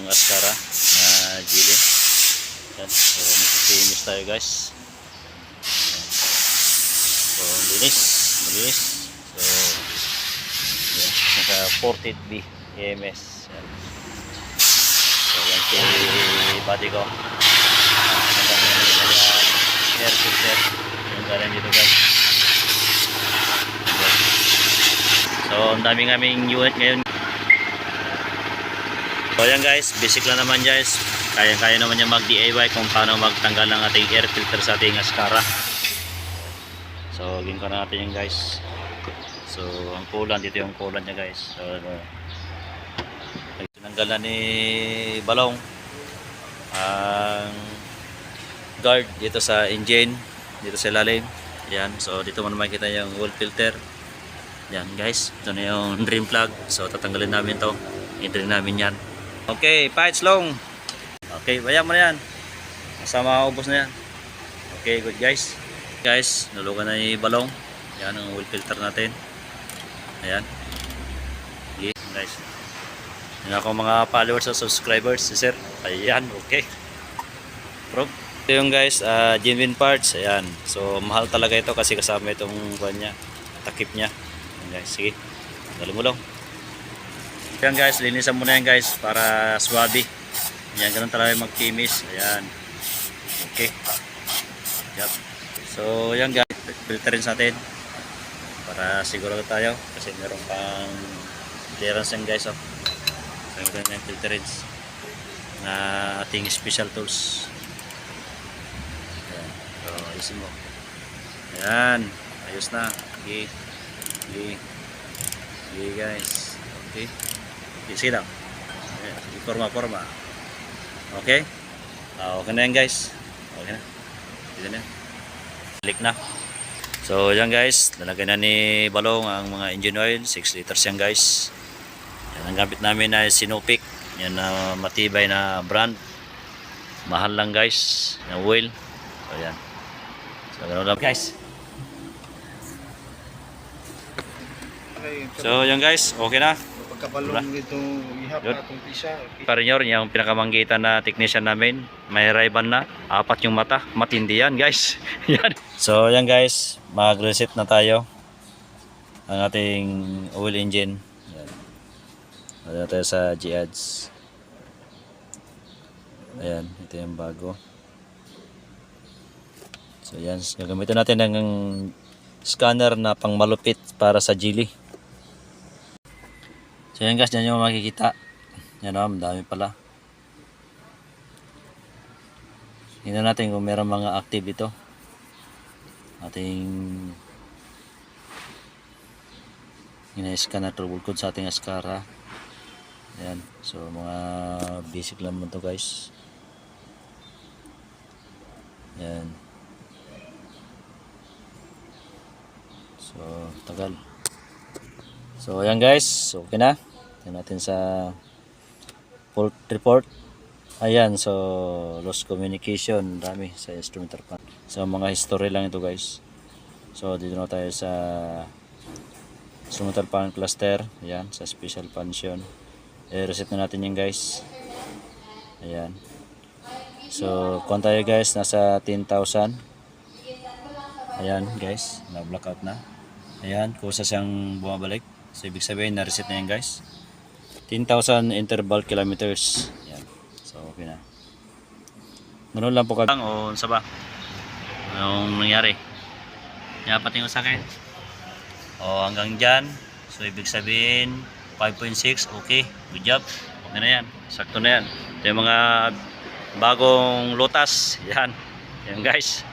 Ascara na Gili. Yan. So magsisimis tayo guys. So malinis. So yan, naka 40B EMS. Yan. So yan si body ko. Air filter yung galing dito guys. So ang daming unit ngayon. So yan guys, basic lang naman guys. Kaya naman niya mag DIY kung paano magtanggal ng ating air filter sa ating Ascara. So gawin ko na natin yan guys. So ang kulan, dito yung kulan niya guys. So tinanggal na ni Balong ang guard dito sa engine, dito sa ilalim. Yan, so dito mo naman kita yung oil filter. Yan guys, ito na yung drain plug. So tatanggalin namin to, i-drain namin yan. Okay, fights long. Okay, bayang mo na yan. Masama ubos na yan. Okay, good guys. Guys, nulugan na ni Balong. Yan ang oil filter natin. Ayan. Okay, guys. Yan ako mga followers at subscribers, sir. Ayan, okay. Prog. Ito yung guys, genuine parts. Ayan. So, mahal talaga ito kasi kasama itong buwan niya. Takip niya. Ayan guys, sige. Galing mo lang. Ayan guys, linisan muna yan guys para swabe. Yan, ganun talaga magkimis. Ayan. Okay. Yep. So, yan guys, filterin sa atin para sigurado tayo kasi meron pang clearance yan guys. So, ganun yung filterins na ating special tools. Ayan. So, ayusin mo. Ayan. Ayos na. Okay. Okay. Okay guys. Okay. Sige lang. Forma. Okay? Okay na yan guys. Okay na. Dito na. Balik na. So yan guys, nalagay na ni Balong ang mga engine oil. 6 liters yan guys. Yan ang gamit namin na Sinopec. Yan na matibay na brand. Mahal lang guys. Yung oil. So yan. So ganoon lang guys. So yan guys, okay na. Pagkabalong dito ihap na itong pisa. Para nyo rin yung pinakamanggitan na technician namin. May Ray-Ban na. 4 yung mata. Matindi yan guys. Yan. So yan guys, mag-reset na tayo ang ating oil engine. Yan. Ayan tayo sa G-Ads. Ayan, ito yung bago. So yan, gagamitin natin ng scanner na pang malupit para sa Geely. So yan guys, dyan yung makikita. Yan o, dami pala. Tingnan natin kung meron mga active ito. Ating ina-scan na trouble code sa ating Ascara. Ayan, so mga basic lang mo to guys. Ayan. So, tagal. So ayan guys, okay na. Tingnan natin sa fault report. Ayan, so lost communication, dami sa instrumental pan. So mga history lang ito guys. So dito na tayo sa instrumental pan cluster. Ayan, sa special function. I-reset na natin yan guys. Ayan. So kung tayo guys, nasa 10,000. Ayan guys, na-blackout na. Ayan, kusa siyang bumabalik. So ibig sabihin na-reset na yan guys. 10,000 interval kilometers. Yan. So okay na. Ganun lang po lang o sa ba? Anong nangyari? Dapat yung sa akin. O hanggang dyan. So ibig sabihin 5.6. Okay. Good job. Okay na yan. Sakto na yan. Ito yung mga bagong Lotus. Yan. Yan guys.